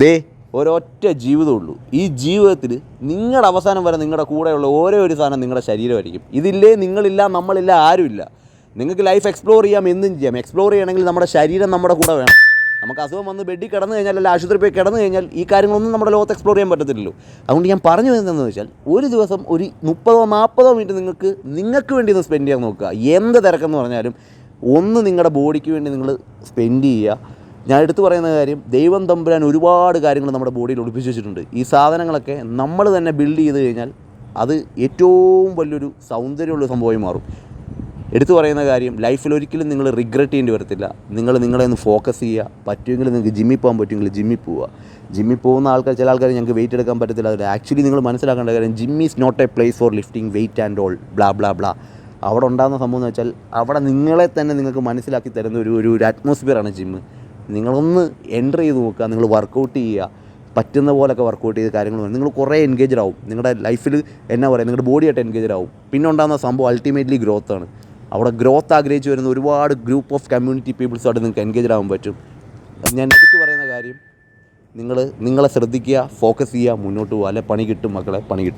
ദേ ഒരൊറ്റ ജീവിതമുള്ളൂ. ഈ ജീവിതത്തിൽ നിങ്ങളുടെ അവസാനം വരെ നിങ്ങളുടെ കൂടെയുള്ള ഓരോ ഒരു സാധനം നിങ്ങളുടെ ശരീരമായിരിക്കും. ഇതില്ലേ നിങ്ങളില്ല, നമ്മളില്ല, ആരുമില്ല. നിങ്ങൾക്ക് ലൈഫ് എക്സ്പ്ലോർ ചെയ്യാം, എന്തും ചെയ്യാം. എക്സ്പ്ലോർ ചെയ്യണമെങ്കിൽ നമ്മുടെ ശരീരം നമ്മുടെ കൂടെ വേണം. നമുക്ക് അസുഖം വന്ന് ബെഡിൽ കിടന്നു കഴിഞ്ഞാൽ, അല്ല ആശുപത്രി പോയി കിടന്നു കഴിഞ്ഞാൽ ഈ കാര്യങ്ങളൊന്നും നമ്മുടെ ലോകത്ത് എക്സ്പ്ലോർ ചെയ്യാൻ പറ്റത്തില്ലല്ലോ. അതുകൊണ്ട് ഞാൻ പറഞ്ഞു വരുന്നതെന്ന് വെച്ചാൽ, ഒരു ദിവസം ഒരു 30-40 മിനിറ്റ് നിങ്ങൾക്ക് വേണ്ടി ഒന്ന് സ്പെൻഡ് ചെയ്യാൻ നോക്കുക. എന്ത് തിരക്കെന്ന് പറഞ്ഞാലും ഒന്ന് നിങ്ങളുടെ ബോഡിക്ക് വേണ്ടി നിങ്ങൾ സ്പെൻഡ് ചെയ്യുക. ഞാൻ എടുത്തു പറയുന്ന കാര്യം, ദൈവം തമ്പുരാൻ ഒരുപാട് കാര്യങ്ങൾ നമ്മുടെ ബോഡിയിൽ ഒളിപ്പിച്ച് വെച്ചിട്ടുണ്ട്. ഈ സാധനങ്ങളൊക്കെ നമ്മൾ തന്നെ ബിൽഡ് ചെയ്ത് കഴിഞ്ഞാൽ അത് ഏറ്റവും വലിയൊരു സൗന്ദര്യമുള്ള സംഭവമായി മാറും. എടുത്തു പറയുന്ന കാര്യം, ലൈഫിൽ ഒരിക്കലും നിങ്ങൾ റിഗ്രറ്റ് ചെയ്യേണ്ടി വരത്തില്ല. നിങ്ങളെ ഒന്ന് ഫോക്കസ് ചെയ്യുക. പറ്റുമെങ്കിൽ നിങ്ങൾക്ക് ജിമ്മിൽ പോകാൻ പറ്റുമെങ്കിൽ ജിമ്മിൽ പോവുക. ജിമ്മിൽ പോകുന്ന ചില ആൾക്കാർ ഞങ്ങൾക്ക് വെയിറ്റ് എടുക്കാൻ പറ്റത്തില്ല. അതിൽ ആക്ച്വലി നിങ്ങൾ മനസ്സിലാക്കേണ്ട കാര്യം, gym is not a place for lifting weight and all blah blah blah. അവിടെ ഉണ്ടാകുന്ന സംഭവം എന്ന് വെച്ചാൽ, അവിടെ നിങ്ങളെ തന്നെ നിങ്ങൾക്ക് മനസ്സിലാക്കി തരുന്ന ഒരു അറ്റ്മോസ്ഫിയറാണ് ജിമ്മ്. നിങ്ങളൊന്ന് എൻ്റർ ചെയ്ത് നോക്കുക. നിങ്ങൾ വർക്കൗട്ട് ചെയ്യുക. പറ്റുന്ന പോലൊക്കെ വർക്കൗട്ട് ചെയ്ത് കാര്യങ്ങൾ നിങ്ങൾ കുറേ എൻഗേജഡ് ആവും. നിങ്ങളുടെ ലൈഫിൽ എന്നാ പറയുക, നിങ്ങളുടെ ബോഡിയായിട്ട് എൻഗേജഡ് ആവും. പിന്നെ ഉണ്ടാകുന്ന സംഭവം അൾട്ടിമേറ്റ്ലി ഗ്രോത്താണ്. അവിടെ ഗ്രോത്ത് ആഗ്രഹിച്ച് വരുന്ന ഒരുപാട് ഗ്രൂപ്പ് ഓഫ് കമ്മ്യൂണിറ്റി പീപ്പിൾസായിട്ട് നിങ്ങൾക്ക് എൻഗേജഡ് ആവാൻ പറ്റും. ഞാൻ എടുത്ത് പറയുന്ന കാര്യം, നിങ്ങളെ ശ്രദ്ധിക്കുക, ഫോക്കസ് ചെയ്യുക, മുന്നോട്ട് പോകുക. അല്ലെ പണി കിട്ടും മക്കളെ, പണി കിട്ടും.